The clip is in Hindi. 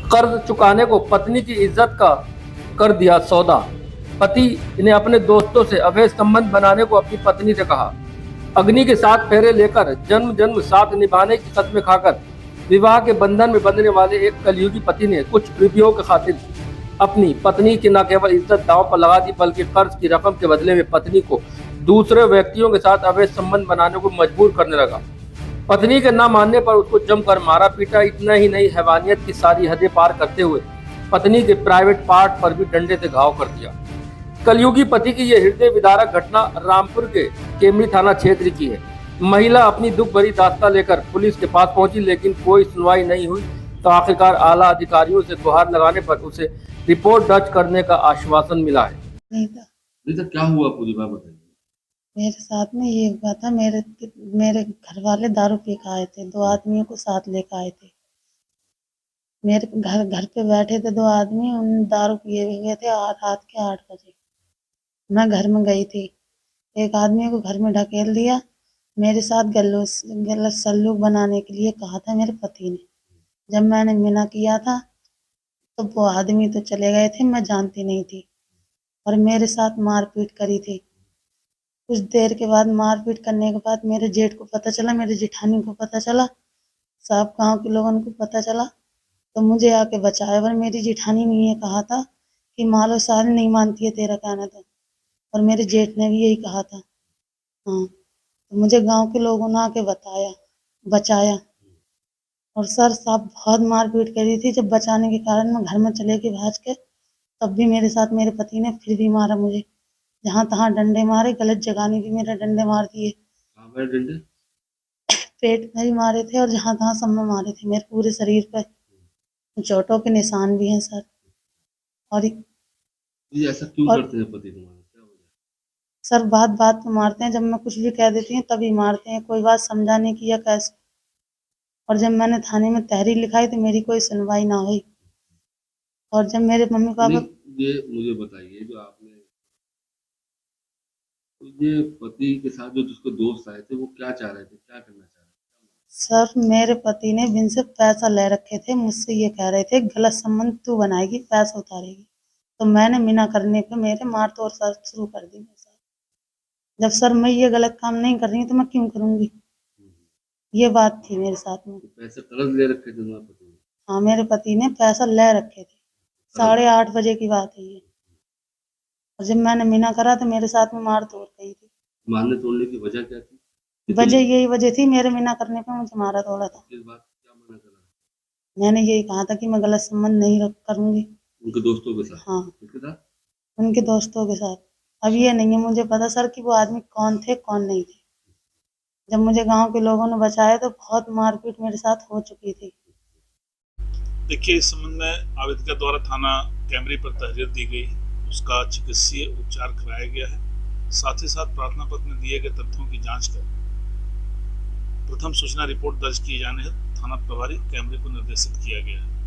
कर्ज चुकाने को पत्नी की इज्जत का कर दिया सौदा। पति ने अपने दोस्तों से अवैध संबंध बनाने को अपनी पत्नी से कहा। अग्नि के साथ फेरे लेकर जन्म जन्म साथ निभाने की कसमें खाकर विवाह के बंधन में बंधने वाले एक कलयुगी पति ने कुछ रुपयों की खातिर अपनी पत्नी की न केवल इज्जत दांव पर लगा दी, बल्कि कर्ज की रकम के बदले में पत्नी को दूसरे व्यक्तियों के साथ अवैध संबंध बनाने को मजबूर करने लगा। पत्नी के न मानने पर उसको जमकर मारा पीटा। इतना ही नहीं, हैवानियत की सारी हदें पार करते हुए पत्नी के प्राइवेट पार्ट पर भी डंडे से घाव कर दिया। कलयुगी पति की यह हृदय विदारक घटना रामपुर के केमरी थाना क्षेत्र की है। महिला अपनी दुख भरी दास्तां लेकर पुलिस के पास पहुंची, लेकिन कोई सुनवाई नहीं हुई। तो आखिरकार आला अधिकारियों से गुहार लगाने पर उसे रिपोर्ट दर्ज करने का आश्वासन मिला है। नहीं तो क्या हुआ, पूरी बात बताइए। मेरे साथ में ये हुआ था, मेरे घर वाले दारू पी के आए थे, 2 आदमियों को साथ लेकर आए थे। मेरे घर पे बैठे थे 2 आदमी, उन दारू पिए हुए थे। रात के 8 बजे मैं घर में गई थी। एक आदमी को घर में ढकेल दिया। मेरे साथ गलत सलूक बनाने के लिए कहा था मेरे पति ने। जब मैंने मना किया था तो वो आदमी तो चले गए थे, मैं जानती नहीं थी, और मेरे साथ मारपीट करी थी। कुछ देर के बाद मारपीट करने के बाद मेरे जेठ को पता चला, मेरे जेठानी को पता चला, सब गांव के लोगों को पता चला, तो मुझे आके बचाया। और मेरी जेठानी ने ये कहा था कि मालो सारी नहीं मानती है तेरा कहना था, और मेरे जेठ ने भी यही कहा था। हाँ, तो मुझे गांव के लोगों ने आके बचाया। और सर साहब बहुत मारपीट करी थी। जब बचाने के कारण मैं घर में चले गई भाज के, तब भी मेरे साथ मेरे पति ने फिर भी मारा मुझे। जहाँ तहाँ डंडे मारे, गलत जगह ने भी मेरे डंडे मार दिए। डंडे पेट में भी मारे थे और जहाँ तहाँ सब में मारे थे। मेरे पूरे शरीर पर चोटों के निशान भी हैं सर। और ये ऐसा क्यों करते हैं पति तुम्हारे, क्या वजह? सर बात बात पे मारते हैं। जब मैं कुछ भी कह देती हूँ तभी मारते हैं, कोई बात समझाने की या कैसे। और जब मैंने थाने में तहरीर लिखाई तो मेरी कोई सुनवाई ना हुई। और जब मेरे मम्मी पापा, ये मुझे बताइए, जो आपने ये पति के साथ जो जिसको दोस्त आए थे, वो क्या चाह रहे थे, क्या करना चाह रहे थे? सर मेरे पति ने बिन से पैसा ले रखे थे। मुझसे ये कह रहे थे गलत संबंध तू बनाएगी, पैसा उतारेगी। तो मैंने मना करने पे मेरे मार तोड़ शुरू कर दी मेरे साथ। जब सर मैं ये गलत काम नहीं कर रही हूँ तो मैं क्यों करूंगी, ये बात थी मेरे साथ में। पैसे कर्ज ले रखे थे तुम्हारे पति ने? हाँ, मेरे पति ने पैसा ले रखे थे। 8:30 बजे की बात है ये। और जब मैंने मना करा तो मेरे साथ में मार तोड़ गई थी। मारने तोड़ने की वजह क्या थी? यही वजह थी, मेरे मना करने पे मुझे मारा तोड़ा था। किस बात क्या मना करा? मैंने यही कहा था कि मैं गलत संबंध नहीं करूंगी उनके दोस्तों के साथ? हाँ, किसके साथ? उनके दोस्तों के साथ। अब ये नहीं है मुझे पता सर कि वो आदमी कौन थे कौन नहीं थे। जब मुझे गांव के लोगों ने बचाया तो बहुत मारपीट मेरे साथ हो चुकी थी। देखिए, इस संबंध में आवेदक द्वारा थाना कैमरी पर तहरीर दी गई, उसका चिकित्सीय उपचार कराया गया है। साथ ही साथ प्रार्थना पत्र में दिए गए तथ्यों की जांच कर प्रथम सूचना रिपोर्ट दर्ज किए जाने हेतु थाना प्रभारी कैमरे को निर्देशित किया गया है।